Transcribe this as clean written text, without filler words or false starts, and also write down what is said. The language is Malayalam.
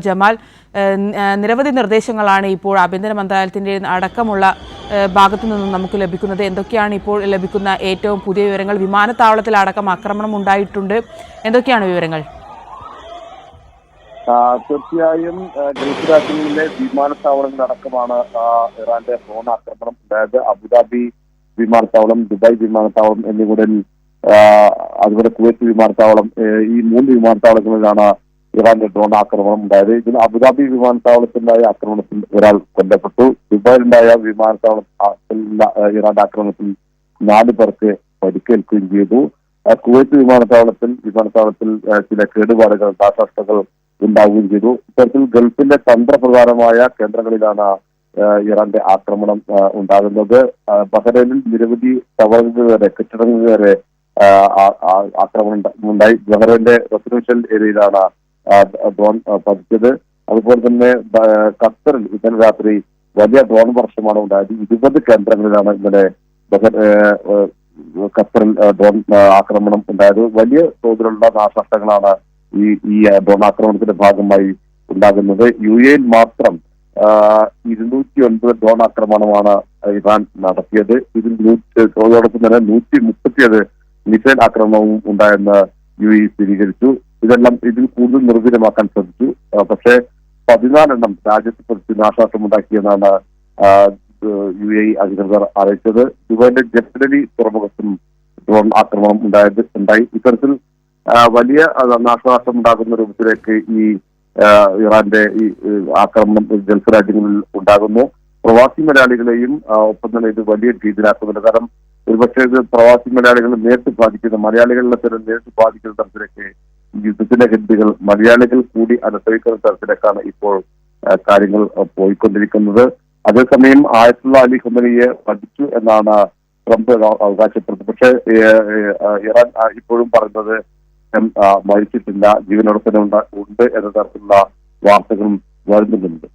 ജമാൽ, നിരവധി നിർദ്ദേശങ്ങളാണ് ഇപ്പോൾ ആഭ്യന്തര മന്ത്രാലയത്തിന്റെ അടക്കമുള്ള ഭാഗത്തു നിന്നും നമുക്ക് ലഭിക്കുന്നത്. എന്തൊക്കെയാണ് ഇപ്പോൾ ലഭിക്കുന്ന ഏറ്റവും പുതിയ വിവരങ്ങൾ? വിമാനത്താവളത്തിൽ അടക്കം ആക്രമണം ഉണ്ടായിട്ടുണ്ട്, എന്തൊക്കെയാണ് വിവരങ്ങൾ? തീർച്ചയായും ഗൾഫ് രാജ്യങ്ങളിലെ വിമാനത്താവളങ്ങളടക്കമാണ് ഇറാന്റെ ഡ്രോൺ ആക്രമണം ഉണ്ടായത്. അബുദാബി വിമാനത്താവളം, ദുബായ് വിമാനത്താവളം എന്നിവിടങ്ങളിൽ, അതുപോലെ കുവൈറ്റ് വിമാനത്താവളം, ഈ 3 വിമാനത്താവളങ്ങളിലാണ് ഇറാന്റെ ഡ്രോൺ ആക്രമണം ഉണ്ടായത്. ഇതിൽ അബുദാബി വിമാനത്താവളത്തിലുണ്ടായ ആക്രമണത്തിൽ ഒരാൾ കൊല്ലപ്പെട്ടു. ദുബായിലുണ്ടായ വിമാനത്താവളത്തിൽ ഇറാന്റെ ആക്രമണത്തിൽ 4 പേർക്ക് പരിക്കേൽക്കുകയും ചെയ്തു. കുവൈറ്റ് വിമാനത്താവളത്തിൽ ചില കേടുപാടുകൾ, നാശനഷ്ടങ്ങൾ ഉണ്ടാവുകയും ചെയ്തു. ഇത്തരത്തിൽ ഗൾഫിന്റെ തന്ത്രപ്രധാനമായ കേന്ദ്രങ്ങളിലാണ് ഇറാന്റെ ആക്രമണം ഉണ്ടാകുന്നത്. ബഹ്റൈനിൽ നിരവധി ടവറുകൾ, കെട്ടിടങ്ങൾ വരെ ആക്രമണം ഉണ്ടായി. ബഹ്റൈന്റെ റെസിഡൻഷ്യൽ ഏരിയയിലാണ് ഡ്രോൺ പതിച്ചത്. അതുപോലെ തന്നെ ഖത്തറിൽ ഇന്നലെ രാത്രി വലിയ ഡ്രോൺ വർഷമാണ് ഉണ്ടായത്. 20 കേന്ദ്രങ്ങളിലാണ് ഇന്നലെ ഖത്തറിൽ ഡ്രോൺ ആക്രമണം ഉണ്ടായത്. വലിയ തോതിലുള്ള നാശനഷ്ടങ്ങളാണ് ഈ ഡ്രോൺ ആക്രമണത്തിന്റെ ഭാഗമായി ഉണ്ടാകുന്നത്. UAE മാത്രം 209 ഡ്രോൺ ആക്രമണമാണ് ഇറാൻ നടത്തിയത്. ഇതിൽ അതോടൊപ്പം തന്നെ 137 മിസൈൽ ആക്രമണവും ഉണ്ടായെന്ന് UAE സ്ഥിരീകരിച്ചു. ഇതിൽ കൂടുതൽ നിർവീര്യമാക്കാൻ ശ്രമിച്ചു. പക്ഷേ 14 എണ്ണം രാജ്യത്ത് നാശനഷ്ടം ഉണ്ടാക്കിയെന്നാണ് UAE അധികൃതർ അറിയിച്ചത്. ദുബായിന്റെ ജെഫ്ഡലി തുറമുഖത്തും ഡ്രോൺ ആക്രമണം ഉണ്ടായി. ഇത്തരത്തിൽ വലിയ നാശനാശം ഉണ്ടാകുന്ന രൂപത്തിലേക്ക് ഈ ഇറാന്റെ ഈ ആക്രമണം ഗൾഫ് രാജ്യങ്ങളിൽ ഉണ്ടാകുന്നു. പ്രവാസി മലയാളികളെയും ഒപ്പം തന്നെ ഇത് വലിയ രീതിയിലാക്കുന്നുണ്ട്. കാരണം ഒരുപക്ഷെ ഇത് പ്രവാസി മലയാളികളെ നേരിട്ട് ബാധിക്കുന്ന, മലയാളികളെ തന്നെ നേരിട്ട് ബാധിക്കുന്ന തരത്തിലേക്ക് യുദ്ധത്തിന്റെ ഗതികൾ മലയാളികൾ കൂടി അനുഭവിക്കുന്ന തരത്തിലേക്കാണ് ഇപ്പോൾ കാര്യങ്ങൾ പോയിക്കൊണ്ടിരിക്കുന്നത്. അതേസമയം ആയത്തുള്ള അലി ഖമനിയെ വധിച്ചു എന്നാണ് ട്രംപ് അവകാശപ്പെടുന്നത്. പക്ഷേ ഇറാൻ ഇപ്പോഴും പറയുന്നത് മരിച്ചിട്ടില്ല, ജീവനോടെ തന്നെ ഉണ്ട് എന്ന തരത്തിലുള്ള വാർത്തകളും വരുന്നുണ്ട്.